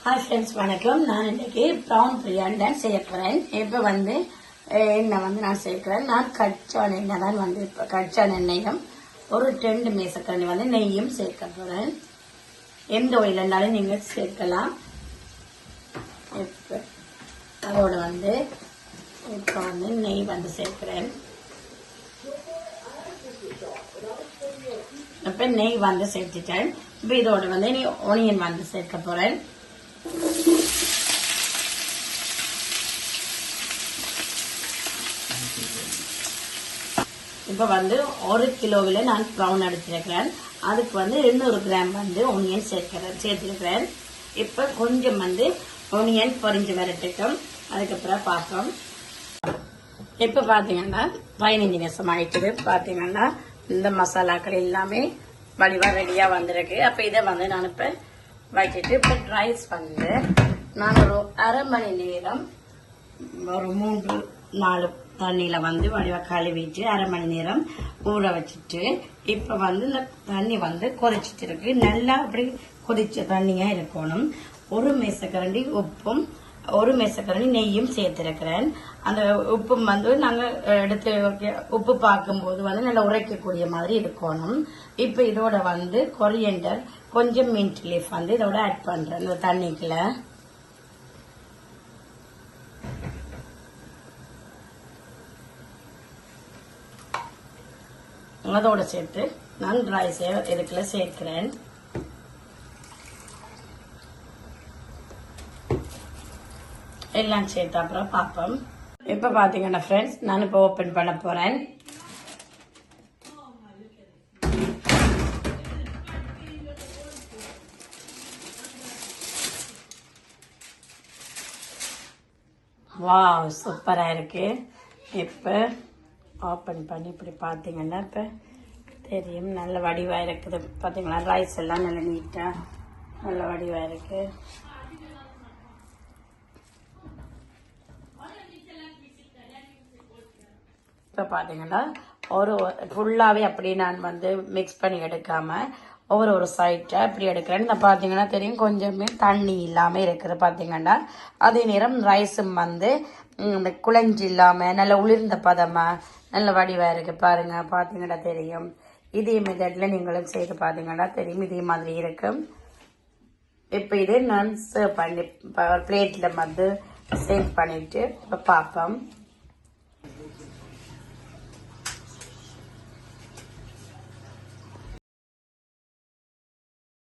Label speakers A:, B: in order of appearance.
A: Hi friends, வணக்கம். நான் இன்னைக்கு ப்ரௌன் பிரியாணி தான் செய்ய போகிறேன். இப்போ எண்ணெய் நான் சேர்க்கிறேன். நான் கச்சான் எண்ணெய் தான் இப்போ கச்சான் எண்ணெயும் ஒரு 2 மேசக்கரண்டி நெய்யும் சேர்க்க போகிறேன். எந்த ஆயில் இருந்தாலும் நீங்கள் சேர்க்கலாம். இப்போ அதோட இப்போ நெய் சேர்க்கிறேன். இப்போ நெய் சேர்த்துட்டேன். இப்போ இதோட நீ ஒனியன் சேர்க்க போகிறேன். இப்போ 1 கிலோவில் நான் ப்ரௌன் எடுத்திருக்கிறேன். அதுக்கு 200 கிராம் ஒனியன் சேர்த்திருக்கிறேன். இப்போ கொஞ்சம் ஒனியன் பொரிஞ்சு வரட்டுக்கும். அதுக்கப்புறம் பார்ப்போம். இப்போ பார்த்தீங்கன்னா 15 நிமிஷம் ஆயிடுச்சு. பார்த்தீங்கன்னா இந்த மசாலாக்கள் எல்லாமே வடிவா ரெடியா வந்திருக்கு. அப்போ இதை நான் இப்போ வச்சுட்டு இப்போ ரைஸ் நான் ஒரு அரை மணி நேரம் ஒரு 3-4 தண்ணியில வடிவா கழுவிட்டு அரை மணி நேரம் ஊற வச்சுட்டு இப்ப இந்த தண்ணி கொதிச்சுட்டு இருக்கு. நல்லா அப்படி கொதிச்ச தண்ணியா இருக்கணும். ஒரு மேசக்கரண்டி உப்பும் ஒரு மேசக்கரண்டி நெய்யும் சேர்த்திருக்கிறேன். அந்த உப்பும் நாங்க எடுத்து உப்பு பார்க்கும்போது நல்லா உரைக்கக்கூடிய மாதிரி இருக்கணும். இப்ப இதோட கொரியண்டர் கொஞ்சம் மின்ட் லீஃப் இதோட ஆட் பண்றேன் இந்த தண்ணிக்குள்ள. அதோட சேர்த்து நான் ரைஸ் இதுக்குள்ள சேர்க்கிறேன். எல்லாம் சேர்த்து அப்புறம் பார்ப்போம். இப்ப பாத்தீங்கன்னா ஃப்ரெண்ட்ஸ், நான் இப்ப ஓபன் பண்ண போறேன். வாவ், சூப்பரா இருக்கு. இப்ப ஓப்பன் பண்ணி இப்படி பார்த்தீங்கன்னா இப்போ தெரியும் நல்ல வடிவாக இருக்குது. பார்த்தீங்களா, ரைஸ் எல்லாம் நல்ல நீட்டாக நல்ல வடிவாக இருக்கு. இப்போ பார்த்தீங்கன்னா ஒரு ஃபுல்லாகவே அப்படி நான் மிக்ஸ் பண்ணி எடுக்காம ஒரு சைட்டை இப்படி எடுக்கிறேன். இந்த பார்த்தீங்கன்னா தெரியும் கொஞ்சமே தண்ணி இல்லாமல் இருக்குது. பார்த்தீங்கன்னா அதே நேரம் ரைஸும் குழஞ்சி இல்லாமல் நல்ல உளிர்ந்த பதமாக நல்ல வடிவாக இருக்கு. பாருங்க, பார்த்தீங்கன்னா தெரியும். இதே மெத்தட்ல நீங்களும் செய்து பார்த்தீங்கன்னா தெரியும் இதே மாதிரி இருக்கும். இப்போ இது நான் சர்வ் பண்ணி பிளேட்ல சேர்வ் பண்ணிட்டு இப்போ பார்ப்போம்.